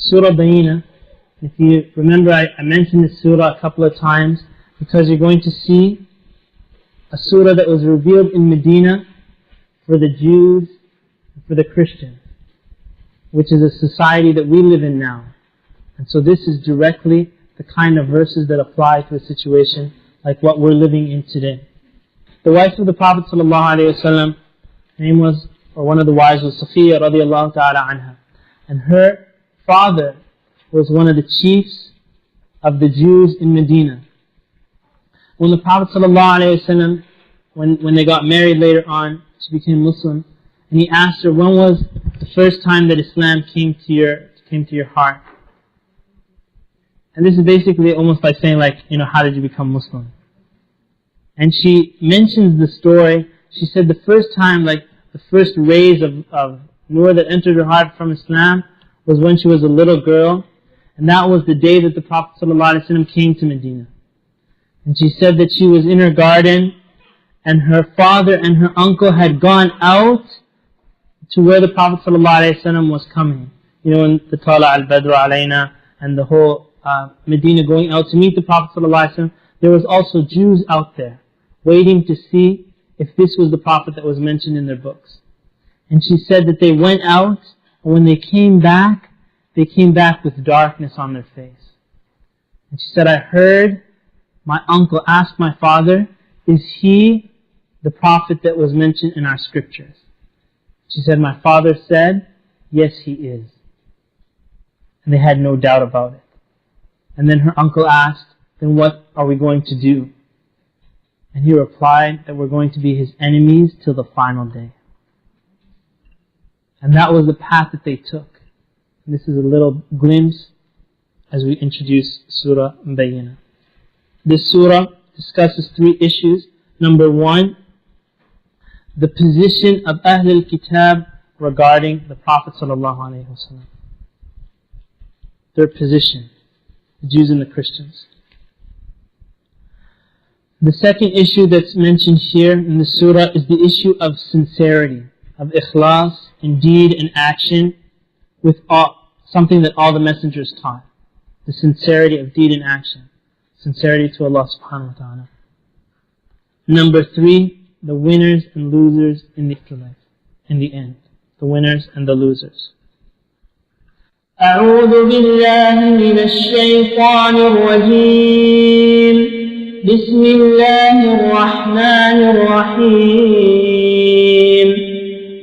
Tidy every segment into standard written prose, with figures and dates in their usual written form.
Surah Al-Bayyinah. If you remember, I mentioned this surah a couple of times because you're going to see a surah that was revealed in Medina for the Jews and for the Christians, which is a society that we live in now. And so this is directly the kind of verses that apply to a situation like what we're living in today. The wife of the Prophet ﷺ, her name was, or one of the wives was Safiya radiallahu ta'ala anha. And her father was one of the chiefs of the Jews in Medina. When the Prophet ﷺ, when they got married later on, she became Muslim, and he asked her, when was the first time that Islam came to your heart? And this is basically almost like saying, like, how did you become Muslim? And she mentions the story. She said the first time, like the first rays of nur that entered her heart from Islam was when she was a little girl. And that was the day that the Prophet ﷺ came to Medina. And she said that she was in her garden, and her father and her uncle had gone out to where the Prophet ﷺ was coming. In the Tala al-Badru alayna, and the whole Medina going out to meet the Prophet ﷺ, there was also Jews out there waiting to see if this was the Prophet that was mentioned in their books. And she said that they went out, and when they came back with darkness on their face. And she said, I heard my uncle ask my father, is he the Prophet that was mentioned in our scriptures? She said, my father said, yes, he is. And they had no doubt about it. And then her uncle asked, then what are we going to do? And he replied that we're going to be his enemies till the final day. And that was the path that they took. And this is a little glimpse as we introduce Surah Al-Bayyinah. This surah discusses 3 issues. Number 1, the position of Ahl al-Kitab regarding the Prophet ﷺ. Their position, the Jews and the Christians. The second issue that's mentioned here in the surah is the issue of sincerity, of ikhlas in deed and action, with something that all the messengers taught. The sincerity of deed and action. Sincerity to Allah subhanahu wa ta'ala. Number 3, the winners and losers in the afterlife, in the end. The winners and the losers. أعوذ بالله من الشيطان الرجيم بسم الله الرحمن الرحيم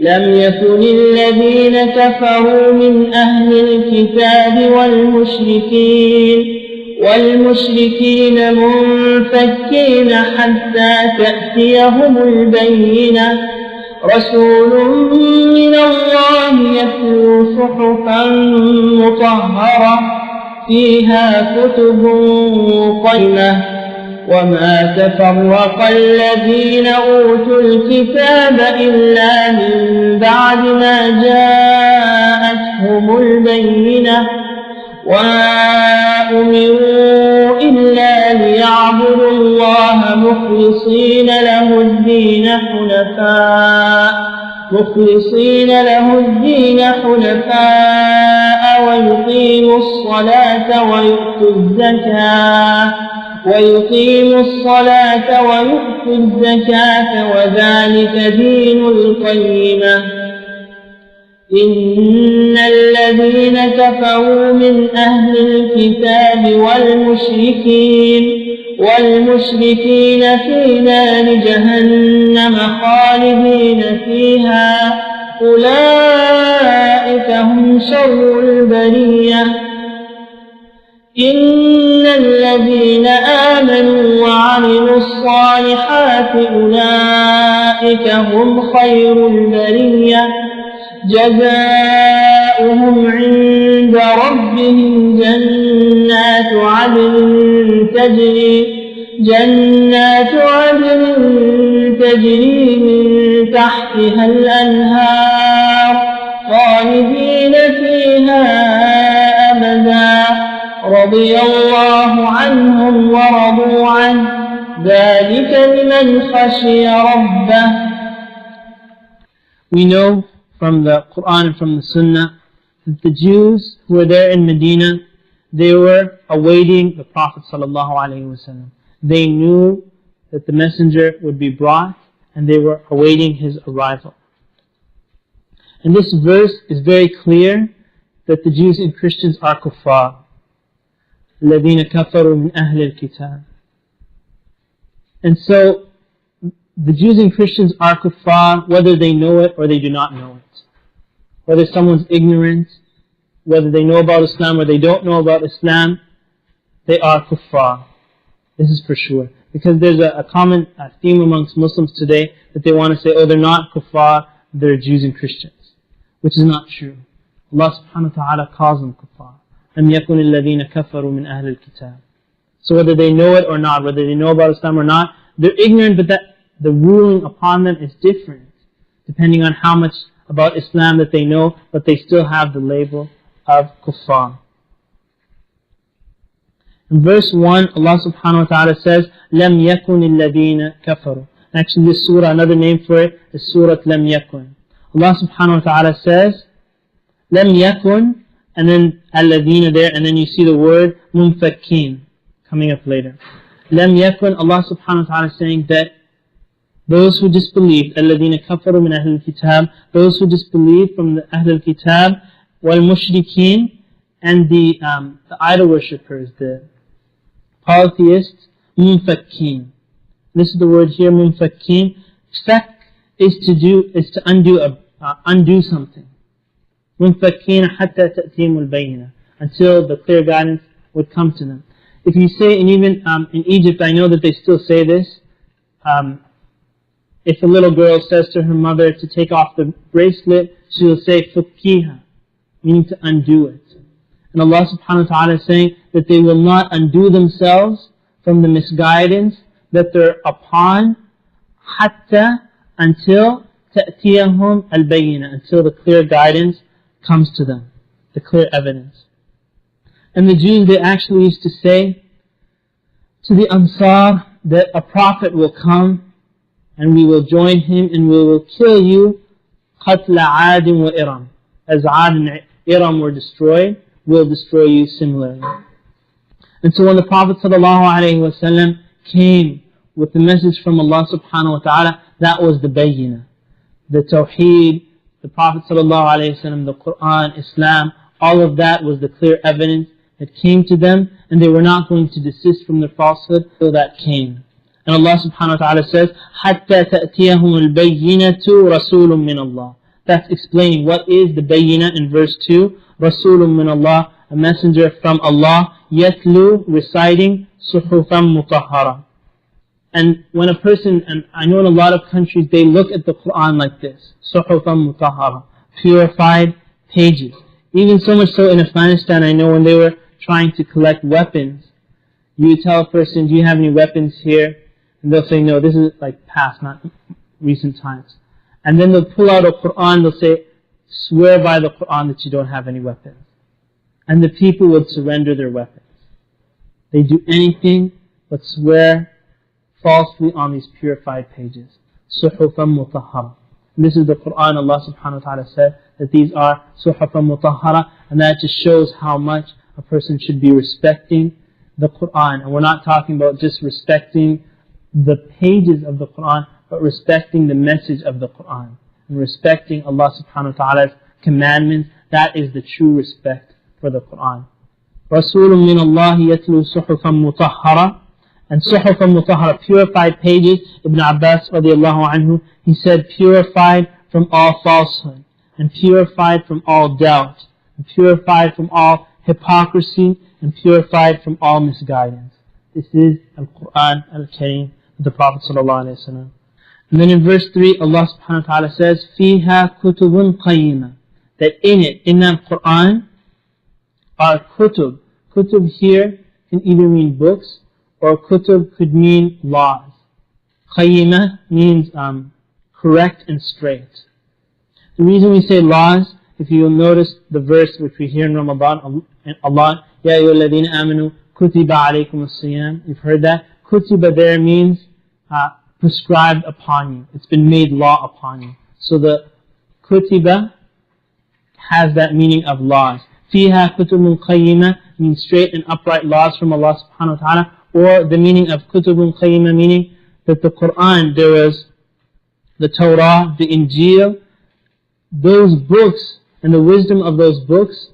لم يكن الذين كفروا من أهل الكتاب والمشركين منفكين حتى تأتيهم البينة رسول من الله يتلو صحفا مطهرة فيها كتب قيمة وما تفرق الذين أوتوا الكتاب إلا من بعد ما جاءتهم البينة وما أمروا إلا ليعبدوا الله مخلصين له الدين حنفاء ويقيموا الصلاة ويؤتوا الزكاة وذلك دين القيمة إن الذين كفروا من أهل الكتاب والمشركين في نار جهنم خالدين فيها أولئك هم شر البرية إن الذين آمنوا وعملوا الصالحات أولئك هم خير البرية جزاؤهم عند ربهم جنات عدن تجري من تحتها الأنهار خالدين فيها أبدا رضي الله عنهم ورضوا عنه ذلك لمن خشي ربه. We know from the Quran and from the Sunnah that the Jews who were there in Medina, they were awaiting the Prophet ﷺ. They knew that the messenger would be brought, and they were awaiting his arrival. And this verse is very clear that the Jews and Christians are kuffar. الَّذِينَ كَفَرُوا مِنْ أَهْلِ الْكِتَابِ. And so, the Jews and Christians are kuffar whether they know it or they do not know it. Whether someone's ignorant, whether they know about Islam or they don't know about Islam, they are kuffar. This is for sure. Because there's a common theme amongst Muslims today that they want to say, oh, they're not kuffar, they're Jews and Christians. Which is not true. Allah subhanahu wa ta'ala calls them kuffar. لَمْ يَكُنِ الَّذِينَ كَفَرُوا مِنْ أَهْلِ الْكِتَابِ. So whether they know it or not, whether they know about Islam or not, they're ignorant, but that the ruling upon them is different, depending on how much about Islam that they know, but they still have the label of kuffar. In verse 1, Allah subhanahu wa ta'ala says, لَمْ يَكُنِ الَّذِينَ كَفَرُوا. Actually, this surah, another name for it is Surah لَمْ يَكُنْ. Allah subhanahu wa ta'ala says, لَمْ يَكُنْ, and then الَّذِينَ there, and then you see the word مُنْفَكِّينَ coming up later. لَمْ يَكُنْ, Allah subhanahu wa ta'ala is saying that those who disbelieved, الَّذِينَ كَفَرُوا مِنْ أَهْلِ الْكِتَابِ, those who disbelieved from the Ahl al-Kitab, وَالْمُشْرِكِينَ, and the idol worshippers, the polytheists, مُنْفَكِّينَ. This is the word here, مُنْفَكِّينَ. Fak is to undo something. مُنْفَكِّينَ حَتَّى تَأْتِيهِمُ الْبَيِّنَةِ, until the clear guidance would come to them. If you say, and even in Egypt, I know that they still say this, if a little girl says to her mother to take off the bracelet, she will say, فُكِّيهَا, meaning to undo it. And Allah subhanahu wa ta'ala is saying that they will not undo themselves from the misguidance that they're upon, حَتَّى, until تَأْتِيَهُمْ الْبَيِّنَةِ, until the clear guidance comes to them, the clear evidence. And the Jews, they actually used to say to the Ansar that a prophet will come and we will join him and we will kill you, قَتْلَ عَادٍ وَإِرَمٍ. As Ad and Iram were destroyed, we'll destroy you similarly. And so when the Prophet ﷺ came with the message from Allah subhanahu wa ta'ala, that was the Bayyinah. The Tawheed, the Prophet ﷺ, the Quran, Islam, all of that was the clear evidence that came to them, and they were not going to desist from their falsehood till that came. And Allah subhanahu wa ta'ala says, حَتَّى تَأْتِيَهُمُ الْبَيِّنَةُ رَسُولٌ مِّنَ اللَّهِ. That's explaining what is the Bayyinah in verse 2. رَسُولٌ مِّنَ اللَّهِ, a messenger from Allah, يَتْلُو, reciting, صُحُفًا مُطَهَّرًا. And when a person, and I know in a lot of countries, they look at the Quran like this, صُحُفًا مُطَهَّرًا, purified pages. Even so much so in Afghanistan, I know when they were trying to collect weapons, you tell a person, do you have any weapons here? And they'll say, no, this is like past, not recent times. And then they'll pull out a Quran, they'll say, swear by the Quran that you don't have any weapons. And the people would surrender their weapons. They do anything but swear falsely on these purified pages. صُحُفًا مُطَهَّرًا. This is the Quran. Allah subhanahu wa ta'ala said that these are صُحُفًا مُطَهَّرًا, and that just shows how much a person should be respecting the Quran. And we're not talking about just respecting the pages of the Quran, but respecting the message of the Quran. And respecting Allah subhanahu wa ta'ala's commandments. That is the true respect for the Quran. رَسُولٌ مِّنَ اللَّهِ يَتْلُو صُحُفًا مُطَهَّرًا. And صُحُفًا مُطَهَّرًا, purified pages. Ibn Abbas radiallahu anhu, he said, purified from all falsehood, and purified from all doubt, and purified from all hypocrisy, and purified from all misguidance. This is Al-Quran Al-Kareem, the Prophet ﷺ. And then in verse 3, Allah subhanahu wa ta'ala says, فِيهَا كُتُبٌ قَيِّمَةٌ, that in it, in that Quran, are kutub. Kutub here can either mean books, or kutub could mean laws. Qayyimah means correct and straight. The reason we say laws, if you'll notice the verse which we hear in Ramadan, Allah, Ya ayyuhalladhina amanu, kutiba alaykum as-siyam. You've heard that? Kutiba there means prescribed upon you. It's been made law upon you. So the kutiba has that meaning of laws. فِيهَا كُتُبٌ قَيِّمَةٌ means straight and upright laws from Allah subhanahu wa ta'ala, or the meaning of kutubun qayyimah, meaning that the Quran, there was the Torah, the Injil, those books and the wisdom of those books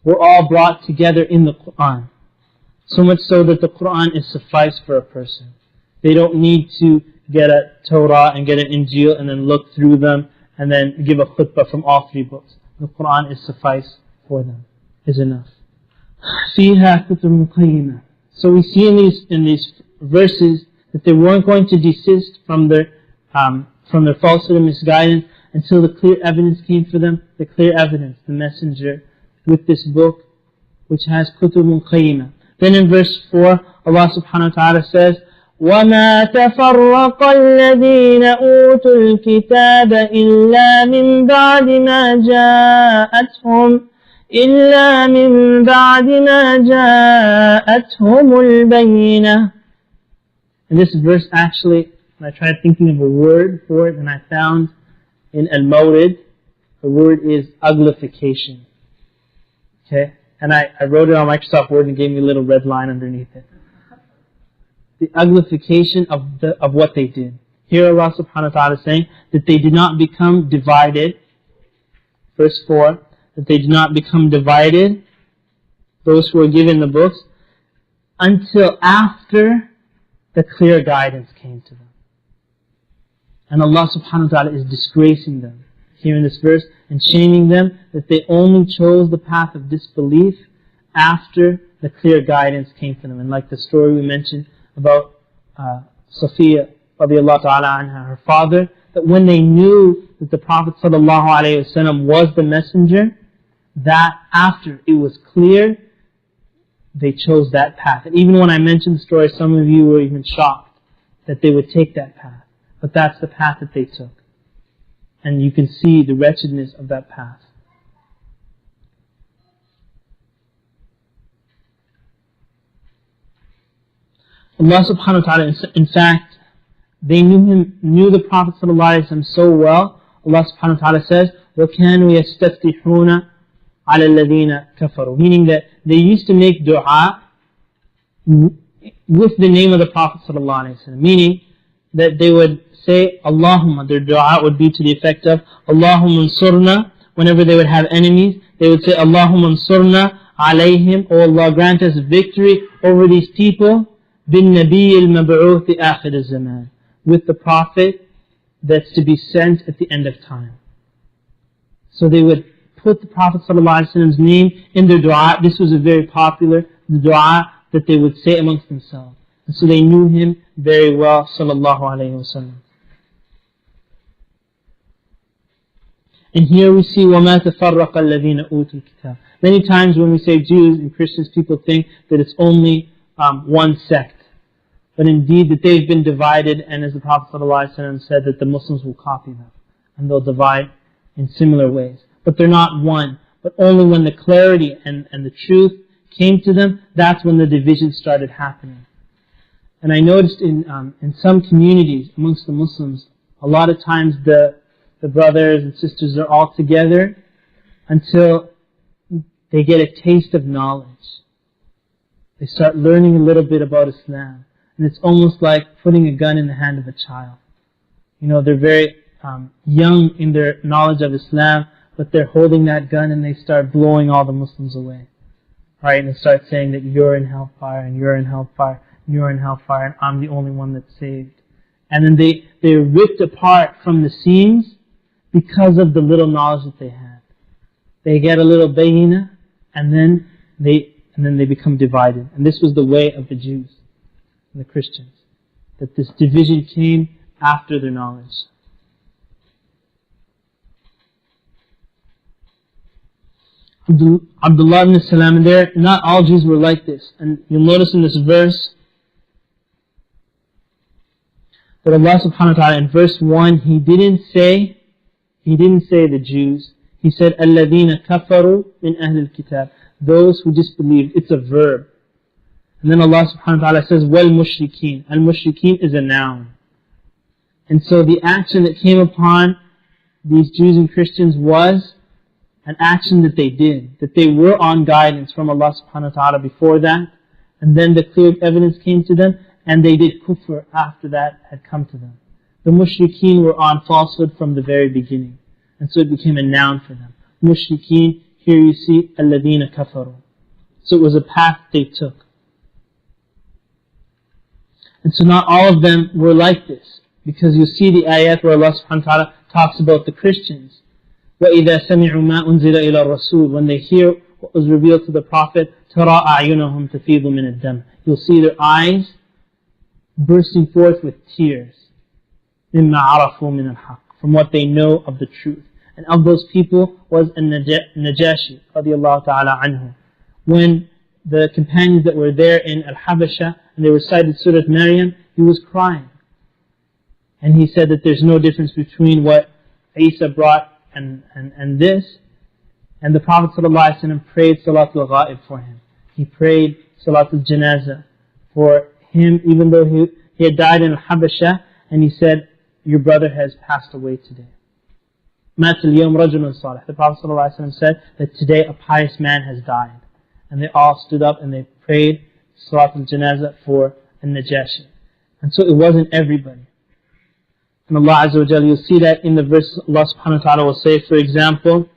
were all brought together in the Quran. So much so that the Quran is suffice for a person. They don't need to get a Torah and get an Injil and then look through them and then give a khutbah from all three books. The Quran is suffice for them, is enough. فِيهَا كُتُبٌ قَيِّمَةٌ. So we see in these verses that they weren't going to desist from their falsehood and misguidance until the clear evidence came for them, the clear evidence, the messenger with this book which has kutubun qayyimah. Then in verse 4, Allah subhanahu wa ta'ala says, وَمَا تَفَرَّقَ الَّذِينَ أُوتُوا الْكِتَابَ إِلَّا مِنْ بَعْدِ مَا جَاءَتْهُمُ الْبَيِّنَةُ. And this verse actually, I tried thinking of a word for it, and I found in Al-Mawrid, the word is uglification. Okay? And I wrote it on Microsoft Word and gave me a little red line underneath it. The uglification of what they did. Here Allah subhanahu wa ta'ala is saying that they did not become divided. Verse 4, that they did not become divided, those who were given the books, until after the clear guidance came to them. And Allah subhanahu wa ta'ala is disgracing them here in this verse and shaming them that they only chose the path of disbelief after the clear guidance came to them. And like the story we mentioned about Safiya radiallahu ta'ala anha, her father, that when they knew that the Prophet sallallahu alayhi wasallam was the messenger, that after it was clear, they chose that path. And even when I mentioned the story, some of you were even shocked that they would take that path. But that's the path that they took. And you can see the wretchedness of that path. Allah subhanahu wa ta'ala, in fact, they knew the Prophet sallallahu alayhi wa sallam so well. Allah subhanahu wa ta'ala says, وَكَانُوا يَسْتَفْتِحُونَ عَلَى الَّذِينَ كَفَرُوا. Meaning that they used to make dua with the name of the Prophet sallallahu alayhi wa sallam. Meaning that they would say, Allahumma, their dua would be to the effect of, Allahumma ansurna. Whenever they would have enemies, they would say, Allahumma ansurna alayhim. Oh Allah, grant us victory over these people. Bin Nabi al-Mab'uth akhir al-Zaman. With the Prophet that's to be sent at the end of time. So they would put the Prophet ﷺ's name in their dua. This was a very popular dua that they would say amongst themselves. And so they knew him very well, sallallahu alayhi wa sallam. And here we see وَمَا تَفَرَّقَ الَّذِينَ أُوتُوا الْكِتَابَ. Many times when we say Jews and Christians, people think that it's only one sect. But indeed that they've been divided, and as the Prophet ﷺ said, that the Muslims will copy them. And they'll divide in similar ways. But they're not one. But only when the clarity and the truth came to them, that's when the division started happening. And I noticed in some communities amongst the Muslims, a lot of times the brothers and sisters are all together until they get a taste of knowledge. They start learning a little bit about Islam. And it's almost like putting a gun in the hand of a child. You know, they're very young in their knowledge of Islam, but they're holding that gun and they start blowing all the Muslims away. Right? And they start saying that you're in hellfire, and you're in hellfire, and you're in hellfire, and I'm the only one that's saved. And then they're ripped apart from the seams because of the little knowledge that they had. They get a little bayinah, and then they become divided. And this was the way of the Jews and the Christians, that this division came after their knowledge. Abdullah ibn Salam, and there, not all Jews were like this. And you'll notice in this verse that Allah subhanahu wa ta'ala in verse 1, He didn't say the Jews. He said, الَّذِينَ كَفَرُوا مِنْ أَهْلِ الْكِتَابِ. Those who disbelieved. It's a verb. And then Allah subhanahu wa ta'ala says, وَالْمُشْرِكِينَ. Al-mushrikeen is a noun. And so the action that came upon these Jews and Christians was an action that they did, that they were on guidance from Allah subhanahu wa ta'ala before that, and then the clear evidence came to them, and they did kufr after that had come to them. The mushrikeen were on falsehood from the very beginning, and so it became a noun for them. Mushrikeen, here you see, alladhina kafaru. So it was a path they took. And so not all of them were like this, because you see the ayat where Allah subhanahu wa ta'ala talks about the Christians. وَإِذَا سَمِعُوا مَا أُنزِلَ إِلَى الرَّسُولِ. When they hear what was revealed to the Prophet, تَرَى أَعْيُنَهُمْ تَفِيضُ مِنَ الدَّمِ. You'll see their eyes bursting forth with tears. مِمَّا عَرَفُوا مِنَ الْحَقِّ. From what they know of the truth. And of those people was Najashi, radiallahu ta'ala anhu. When the companions that were there in Al-Habasha, and they recited Surah Maryam, he was crying. And he said that there's no difference between what Isa brought and this. And the Prophet ﷺ prayed Salatul Ghaib for him. He prayed Salatul Janazah for him, even though he had died in Al-Habasha, and he said, your brother has passed away today. مَاتَ الْيَوْمْ رَجُلٌ صَالِحٌ. The Prophet ﷺ said that today a pious man has died. And they all stood up and they prayed Salatul Janazah for Najashi. And so it wasn't everybody. And Allah Azza wa Jalla, you'll see that in the verse Allah subhanahu wa ta'ala will say, for example,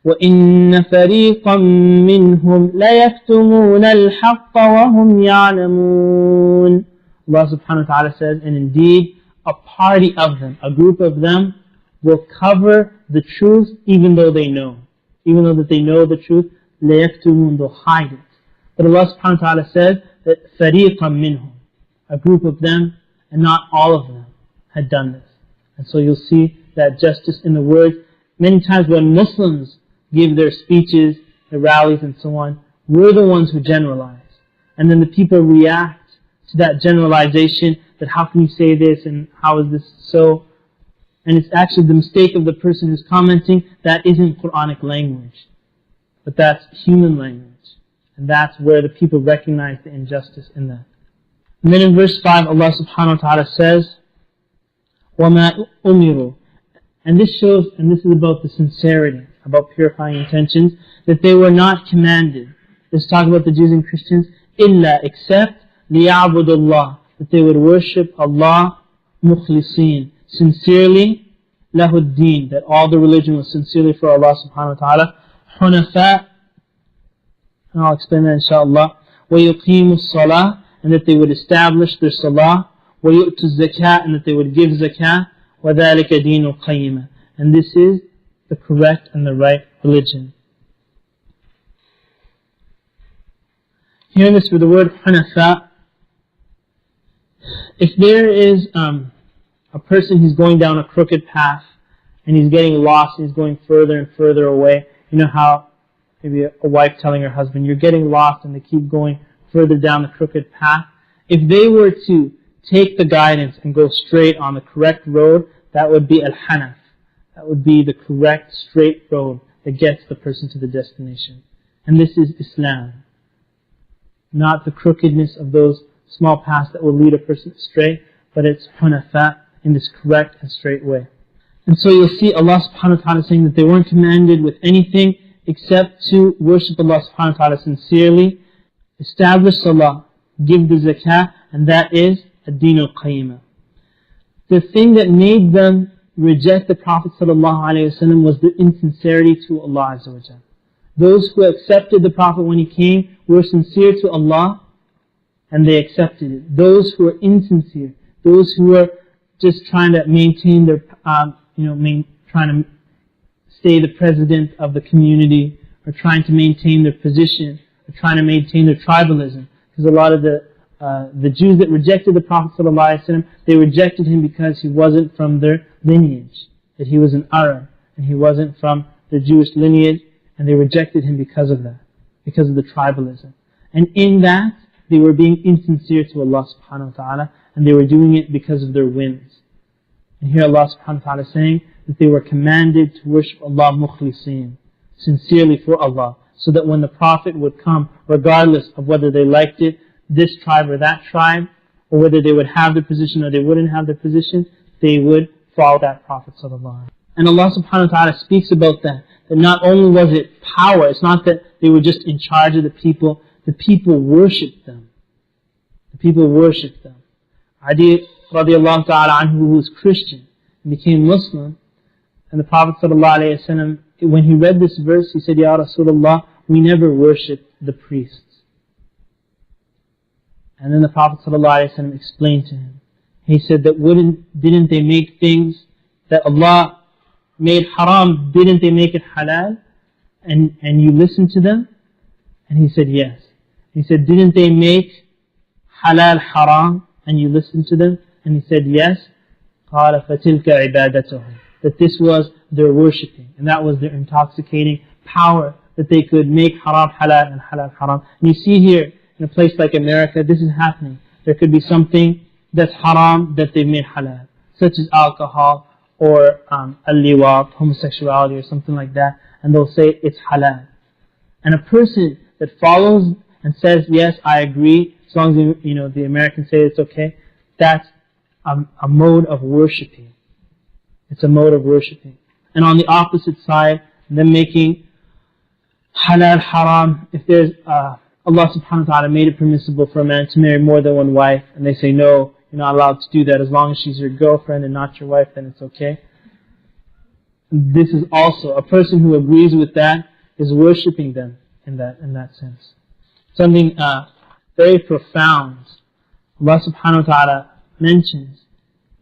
وَإِنَّ فَرِيقًا مِّنْهُمْ لَيَكْتُمُونَ الْحَقَّ وَهُمْ يَعْلَمُونَ. Allah subhanahu wa ta'ala says, and indeed, a party of them, a group of them, will cover the truth even though they know. Even though that they know the truth, لَيَكْتُمُونَ, they'll hide it. But Allah subhanahu wa ta'ala says that فَرِيقًا مِّنْهُمْ, a group of them, and not all of them, had done this. And so you'll see that justice in the words. Many times when Muslims give their speeches, their rallies and so on, we're the ones who generalize. And then the people react to that generalization, that how can you say this and how is this so? And it's actually the mistake of the person who's commenting, that isn't Quranic language. But that's human language. And that's where the people recognize the injustice in that. And then in verse 5, Allah subhanahu wa ta'ala says, وَمَا أُمِرُوا. And this shows, and this is about the sincerity, about purifying intentions, that they were not commanded. Let's talk about the Jews and Christians, إِلَّا, except لِيَعْبُدُ اللَّهِ, that they would worship Allah مُخْلِصِينَ, sincerely, لَهُ الدِّينَ, that all the religion was sincerely for Allah subhanahu wa ta'ala, حُنَفَاء, and I'll explain that inshaAllah, وَيُقِيمُ الصَّلَاةِ, and that they would establish their salah, وَيُؤْتُ الزَّكَاةِ, and that they would give zakah, وَذَلِكَ دِينُ الْقَيِّمَةِ, and this is the correct and the right religion. Hearing this with the word حُنَفَاء, if there is a person who's going down a crooked path, and he's getting lost, and he's going further and further away, you know how maybe a wife telling her husband, you're getting lost, and they keep going further down the crooked path. If they were to take the guidance and go straight on the correct road, that would be al-hanaf. That would be the correct straight road that gets the person to the destination. And this is Islam. Not the crookedness of those small paths that will lead a person astray, but it's hunafa, in this correct and straight way. And so you'll see Allah subhanahu wa ta'ala saying that they weren't commanded with anything except to worship Allah subhanahu wa ta'ala sincerely, establish salah, give the zakah, and that is ad-din al-qayyimah. The thing that made them reject the Prophet ﷺ was their insincerity to Allah Azza wa Jalla. Those who accepted the Prophet when he came were sincere to Allah, and they accepted it. Those who were insincere, those who were just trying to maintain their, trying to stay the president of the community, or trying to maintain their position, or trying to maintain their tribalism. Because a lot of the Jews that rejected the Prophet ﷺ, they rejected him because he wasn't from their lineage, that he was an Arab, and he wasn't from the Jewish lineage, and they rejected him because of that, because of the tribalism. And in that, they were being insincere to Allah subhanahu wa ta'ala, and they were doing it because of their whims. And here Allah subhanahu wa ta'ala is saying that they were commanded to worship Allah mukhlisin, sincerely for Allah, so that when the Prophet would come, regardless of whether they liked it, this tribe or that tribe, or whether they would have their position or they wouldn't have their position, they would follow that Prophet sallallahu alaihi wasallam. And Allah subhanahu wa ta'ala speaks about that that not only was it power, it's not that they were just in charge of the people worshipped them. The people worshipped them. Adi radiallahu ta'ala anhu, who was Christian, became Muslim, and the Prophet ﷺ, when he read this verse, he said, Ya Rasulullah, we never worship the priests. And then the Prophet ﷺ explained to him. He said that didn't they make things that Allah made haram, didn't they make it halal? And you listened to them? And he said, yes. He said, didn't they make halal haram? And you listened to them? And he said, yes. قَالَ فَتِلْكَ عِبَادَتُهُمْ. That this was their worshipping, and that was their intoxicating power, that they could make haram halal and halal haram. And you see here, in a place like America, this is happening. There could be something that's haram that they've made halal, such as alcohol or al-liwat, homosexuality or something like that, and they'll say it's halal. And a person that follows and says, yes, I agree, as long as the Americans say it's okay, that's a mode of worshipping. It's a mode of worshipping. And on the opposite side, them making halal haram, if there's Allah subhanahu wa ta'ala made it permissible for a man to marry more than one wife, and they say, no, you're not allowed to do that, as long as she's your girlfriend and not your wife, then it's okay. This is also, a person who agrees with that is worshipping them in that sense. Something very profound Allah subhanahu wa ta'ala mentions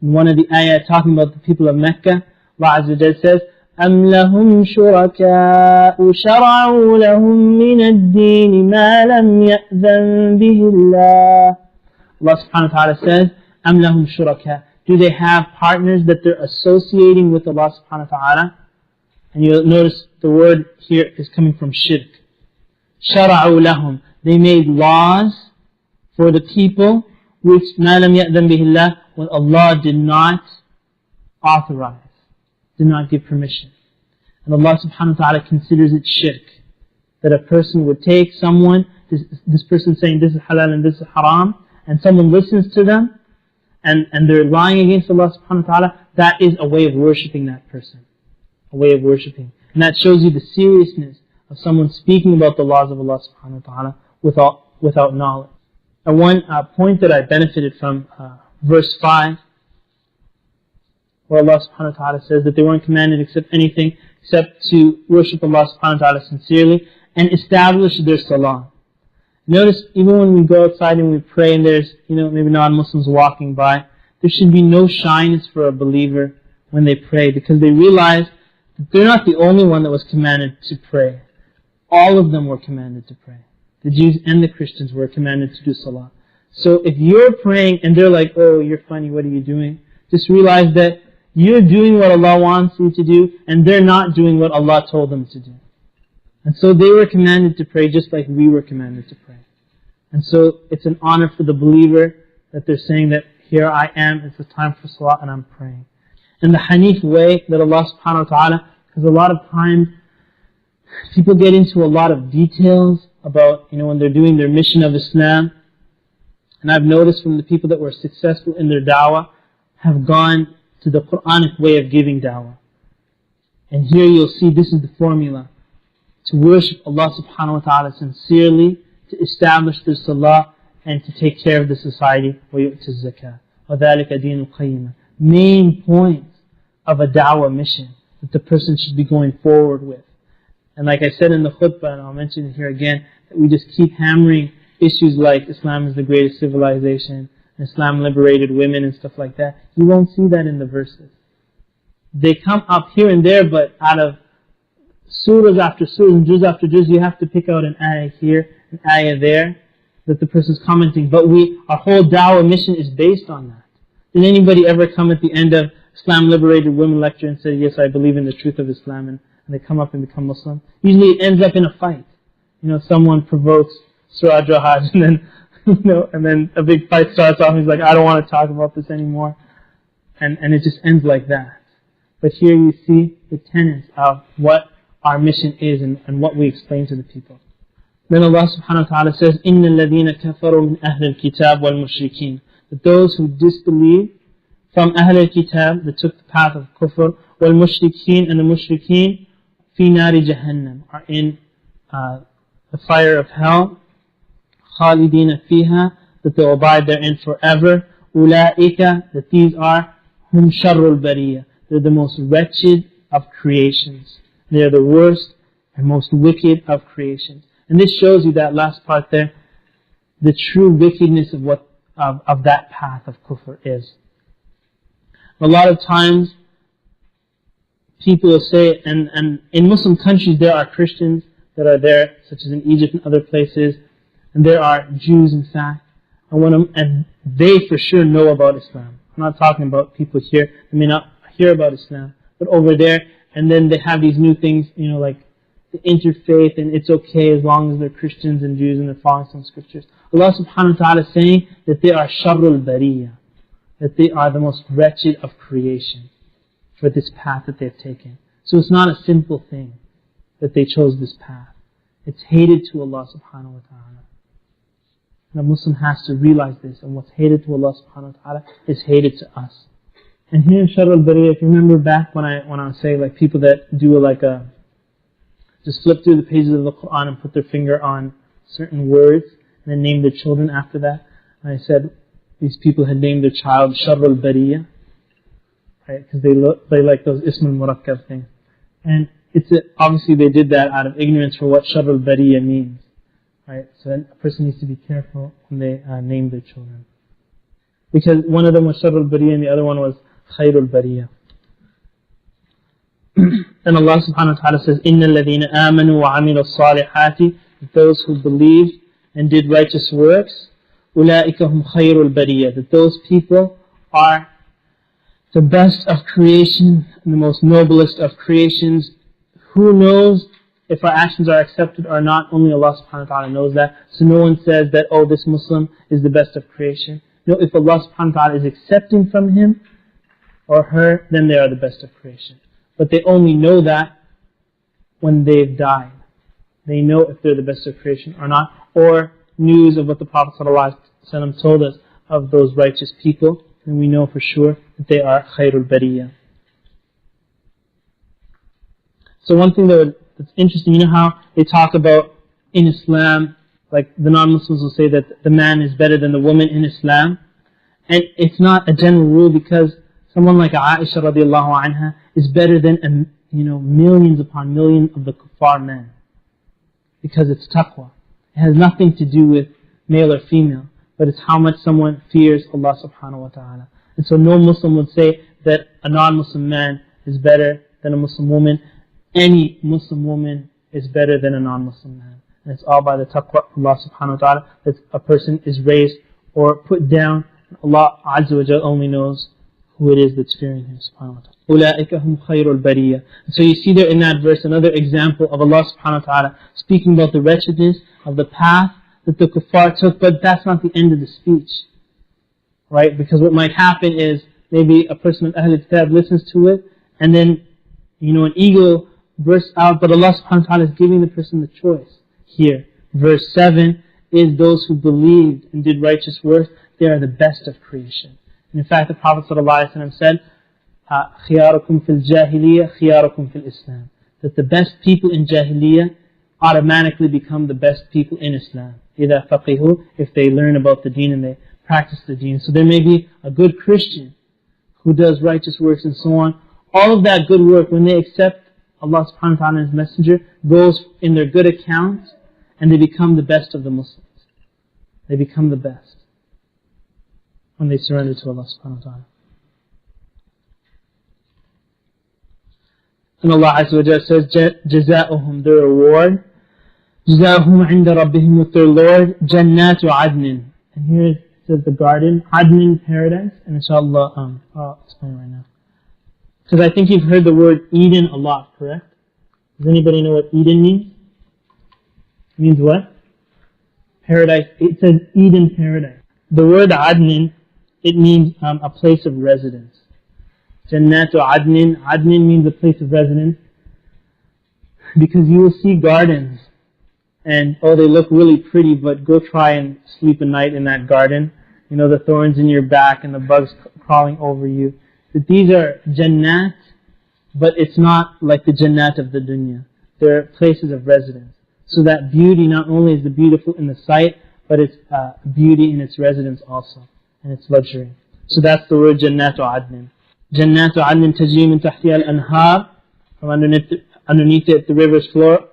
in one of the ayat talking about the people of Mecca. Allah Azza wa Jalla says, أَمْ لَهُمْ شُرَكَاءُ شَرَعُوا لَهُم مِّنَ الدِّينِ مَا لَمْ يَأْذَنْ بِهِ اللَّهُ. Allah subhanahu wa ta'ala says, أَمْ لَهُمْ شُرَكَاءُ. Do they have partners that they're associating with Allah subhanahu wa ta'ala? And you'll notice the word here is coming from shirk. شَرَعُوا لَهُم. They made laws for the people which مَا لَمْ يَأْذَنْ بِهِ اللَّهُ, when Allah did not authorize, did not give permission. And Allah subhanahu wa ta'ala considers it shirk, that a person would take someone, this person saying this is halal and this is haram, and someone listens to them, and they're lying against Allah subhanahu wa ta'ala. That is a way of worshipping that person. A way of worshipping. And that shows you the seriousness of someone speaking about the laws of Allah subhanahu wa ta'ala without knowledge. And one point that I benefited from, verse 5, where Allah subhanahu wa ta'ala says that they weren't commanded except to worship Allah subhanahu wa ta'ala sincerely and establish their salah. Notice, even when we go outside and we pray and there's, maybe non-Muslims walking by, there should be no shyness for a believer when they pray, because they realize that they're not the only one that was commanded to pray. All of them were commanded to pray. The Jews and the Christians were commanded to do salah. So if you're praying and they're like, oh, you're funny, what are you doing? Just realize that you're doing what Allah wants you to do, and they're not doing what Allah told them to do. And so they were commanded to pray just like we were commanded to pray. And so it's an honor for the believer that they're saying that here I am, it's the time for salah and I'm praying. And the Hanif way that Allah subhanahu wa ta'ala, because a lot of times people get into a lot of details about, when they're doing their mission of Islam. And I've noticed from the people that were successful in their da'wah have gone to the Quranic way of giving da'wah. And here you'll see this is the formula. To worship Allah subhanahu wa ta'ala sincerely, to establish the salah, and to take care of the society. وَيُؤْتِ الزَّكَاةِ وَذَلِكَ دِينُ الْقَيِّمَةِ. Main points of a da'wah mission that the person should be going forward with. And like I said in the khutbah, and I'll mention it here again, that we just keep hammering issues like Islam is the greatest civilization, Islam liberated women and stuff like that. You won't see that in the verses. They come up here and there, but out of surahs after surahs and juz after juz, you have to pick out an ayah here, an ayah there, that the person's commenting. But our whole da'wah mission is based on that. Did anybody ever come at the end of Islam liberated women lecture and say, yes, I believe in the truth of Islam, and they come up and become Muslim? Usually it ends up in a fight. Someone provokes Surah Al-Bayyinah, and then and then a big fight starts off, and he's like, I don't want to talk about this anymore. And it just ends like that. But here you see the tenets of what our mission is and what we explain to the people. Then Allah subhanahu wa ta'ala says, إِنَّ الَّذِينَ كَفَرُوا مِنْ أَهْلِ الْكِتَابِ وَالْمُشْرِكِينَ. That those who disbelieve from Ahl al-Kitab, that took the path of kufr, وَالْمُشْرِكِينَ, and the mushrikeen, fi nari jahannam, are in the fire of hell, khalidina fiha, that they will abide therein forever, ulaika, that these are hum sharrul bariyah, they're the most wretched of creations. They are the worst and most wicked of creations. And this shows you that last part there, the true wickedness of that path of kufr is. A lot of times, people will say, and in Muslim countries there are Christians that are there, such as in Egypt and other places, and there are Jews in fact, and they for sure know about Islam. I'm not talking about people here, they may not hear about Islam, but over there, and then they have these new things, like the interfaith, and it's okay as long as they're Christians and Jews and they're following some scriptures. Allah subhanahu wa ta'ala is saying that they are sharrul bariyah, that they are the most wretched of creation for this path that they've taken. So it's not a simple thing that they chose this path. It's hated to Allah subhanahu wa ta'ala. And a Muslim has to realize this, and what's hated to Allah subhanahu wa ta'ala is hated to us. And here in Sharrul Bariyah, if you remember back when I was saying like people that do just flip through the pages of the Quran and put their finger on certain words and then name their children after that. And I said these people had named their child Sharrul Bariyah, right? Because they like those Ismul Murakkab things. And obviously they did that out of ignorance for what Sharrul Bariyah means, right? So then a person needs to be careful when they name their children. Because one of them was Sharrul Bariyah and the other one was Khairul Bariyah. And Allah subhanahu wa ta'ala says, إِنَّ الَّذِينَ آمَنُوا وَعَمِلُوا الصَّالِحَاتِ, those who believed and did righteous works, أُولَٰئِكَ هُمْ خَيْرُ الْبَرِيَّةِ, that those people are the best of creation and the most noblest of creations. Who knows if our actions are accepted or not? Only Allah subhanahu wa ta'ala knows that. So no one says that, oh, this Muslim is the best of creation. No, if Allah subhanahu wa ta'ala is accepting from him or her, then they are the best of creation. But they only know that when they've died. They know if they're the best of creation or not. Or news of what the Prophet ﷺ told us of those righteous people, and we know for sure that they are Khairul Bariyah. So one thing that's interesting, you know how they talk about in Islam, like the non-Muslims will say that the man is better than the woman in Islam. And it's not a general rule, because someone like Aisha radiallahu anha is better than millions upon millions of the kuffar men, because it's taqwa. It has nothing to do with male or female, but it's how much someone fears Allah subhanahu wa ta'ala. And so no Muslim would say that a non-Muslim man is better than a Muslim woman. Any Muslim woman is better than a non-Muslim man. And it's all by the taqwa of Allah subhanahu wa ta'ala that a person is raised or put down. Allah Azza wa Jal only knows who it is that's fearing Him subhanahu wa ta'ala. أُولَٰئِكَ هُمْ خَيْرُ الْبَرِيَّةِ. So you see there in that verse another example of Allah subhanahu wa ta'ala speaking about the wretchedness of the path that the kuffar took, but that's not the end of the speech. Right? Because what might happen is maybe a person of Ahl Kitab listens to it, and then an ego bursts out, but Allah subhanahu wa ta'ala is giving the person the choice. Here, verse 7 is those who believed and did righteous works, they are the best of creation. And in fact, the Prophet ﷺ said, خِيَارُكُمْ فِي الْجَاهِلِيَّةِ خِيَارُكُمْ فِي الْإِسْلَامِ, that the best people in Jahiliyyah automatically become the best people in Islam. إِذَا فَقِهُ, if they learn about the deen and they practice the deen. So there may be a good Christian who does righteous works and so on. All of that good work, when they accept Allah subhanahu wa ta'ala and His Messenger, goes in their good account, and they become the best of the Muslims. They become the best when they surrender to Allah subhanahu wa ta'ala. And Allah Azza wa Jalla says, جَزَاؤُهُمْ, their reward, جَزَاؤُهُمْ عِنْدَ رَبِّهِمْ, with their Lord, جَنَّاتُ عَدْنٍ. And here it says the garden, Adnin, paradise, and inshallah, I'll explain right now. Because I think you've heard the word Eden a lot, correct? Does anybody know what Eden means? It means what? Paradise. It says Eden paradise. The word Adnin, it means a place of residence. Jannatu Adnin. Adnin means a place of residence. Because you will see gardens, and they look really pretty, but go try and sleep a night in that garden. The thorns in your back and the bugs crawling over you. That these are Jannat, but it's not like the Jannat of the dunya. They're places of residence. So that beauty not only is the beautiful in the sight, but it's beauty in its residence also, and its luxury. So that's the word Jannatu Adnin. Jannatu Adnin tajri min tahtiha al-anhar. From underneath it the rivers flow,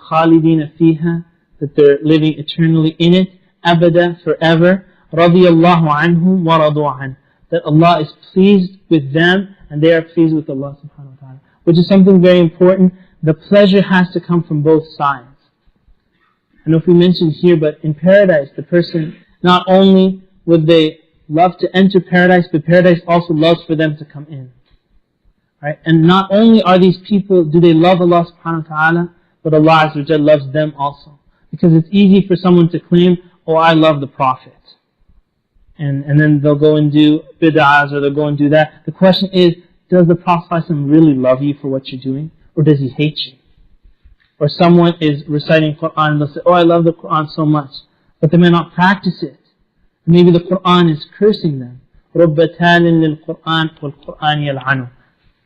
khalidina fiha, that they're living eternally in it, abada, forever, radiyallahu anhum wa radu an, that Allah is pleased with them and they are pleased with Allah subhanahu wa ta'ala. Which is something very important. The pleasure has to come from both sides. I know if we mentioned here, but in paradise, the person, not only would they love to enter paradise, but paradise also loves for them to come in. Right? And not only are these people, do they love Allah subhanahu wa ta'ala, but Allah Azza wa Jal loves them also. Because it's easy for someone to claim, oh, I love the Prophet. And then they'll go and do bid'ahs, or they'll go and do that. The question is, does the Prophet ﷺ really love you for what you're doing? Or does he hate you? Or someone is reciting Quran and they'll say, oh, I love the Quran so much. But they may not practice it. Maybe the Quran is cursing them. رُبَّ تَالٍ لِلْقُرْآنِ وَالْقُرْآنِ يَلْعَنُهُ.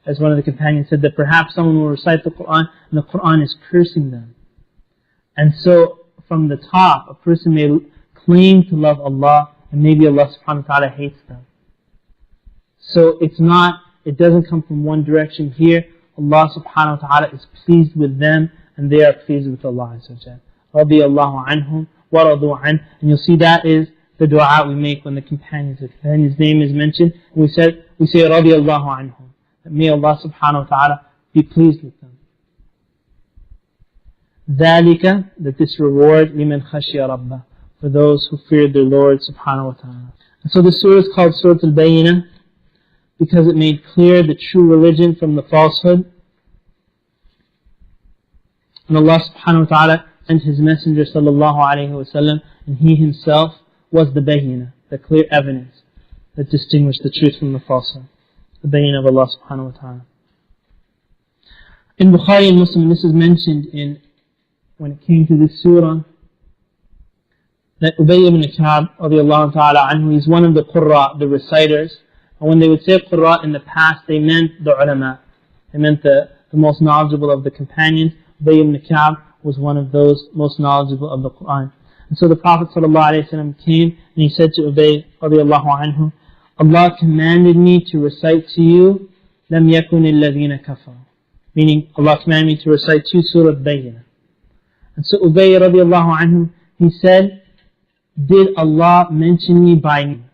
As one of the companions said, that perhaps someone will recite the Quran and the Quran is cursing them. And so, from the top, a person may claim to love Allah, and maybe Allah subhanahu wa ta'ala hates them. So it doesn't come from one direction here. Allah subhanahu wa ta'ala is pleased with them, and they are pleased with Allah Azza wa Jal. Radiyallahu anhum wa radu an. And you'll see that is the dua we make when the companion's name is mentioned. And we say radiyallahu anhum. That may Allah subhanahu wa ta'ala be pleased with them. ذَلِكَ, that this reward, لِمَنْ خَشِيَ رَبَّهُ, for those who feared their Lord subhanahu wa ta'ala. And so the surah is called Surah Al-Bayyinah, because it made clear the true religion from the falsehood. And Allah subhanahu wa ta'ala sent His Messenger sallallahu alayhi wa sallam, and He Himself was the Bayyinah, the clear evidence that distinguished the truth from the falsehood. The Bayyinah of Allah subhanahu wa ta'ala. In Bukhari and Muslim, this is mentioned when it came to this surah, that Ubay ibn Ka'b radiallahu ta'ala anhu, he's one of the Qurra, the reciters. And when they would say Qurra in the past, they meant the ulama. They meant the most knowledgeable of the companions. Ubay ibn Ka'b was one of those most knowledgeable of the Qur'an. And so the Prophet ﷺ came and he said to Ubay radiallahu anhu, Allah commanded me to recite to you, لَمْ يَكُنِ الَّذِينَ كَفَرُوا. Meaning, Allah commanded me to recite to you Surah Al-Bayyinah. And so Ubay radiallahu anhu, he said, did Allah mention me by name?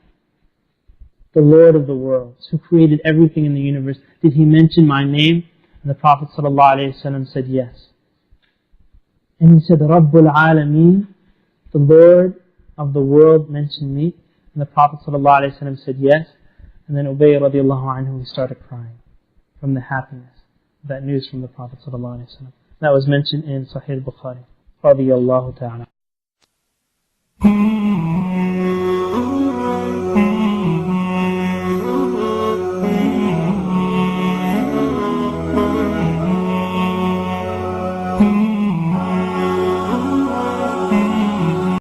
The Lord of the worlds, who created everything in the universe, did He mention my name? And the Prophet ﷺ said yes. And he said, Rabbul Alameen, the Lord of the world mentioned me. And the Prophet ﷺ said yes. And then Ubay radiallahu anhu, he started crying from the happiness of that news from the Prophet ﷺ. That was mentioned in Sahih al-Bukhari. Radiyallahu ta'ala.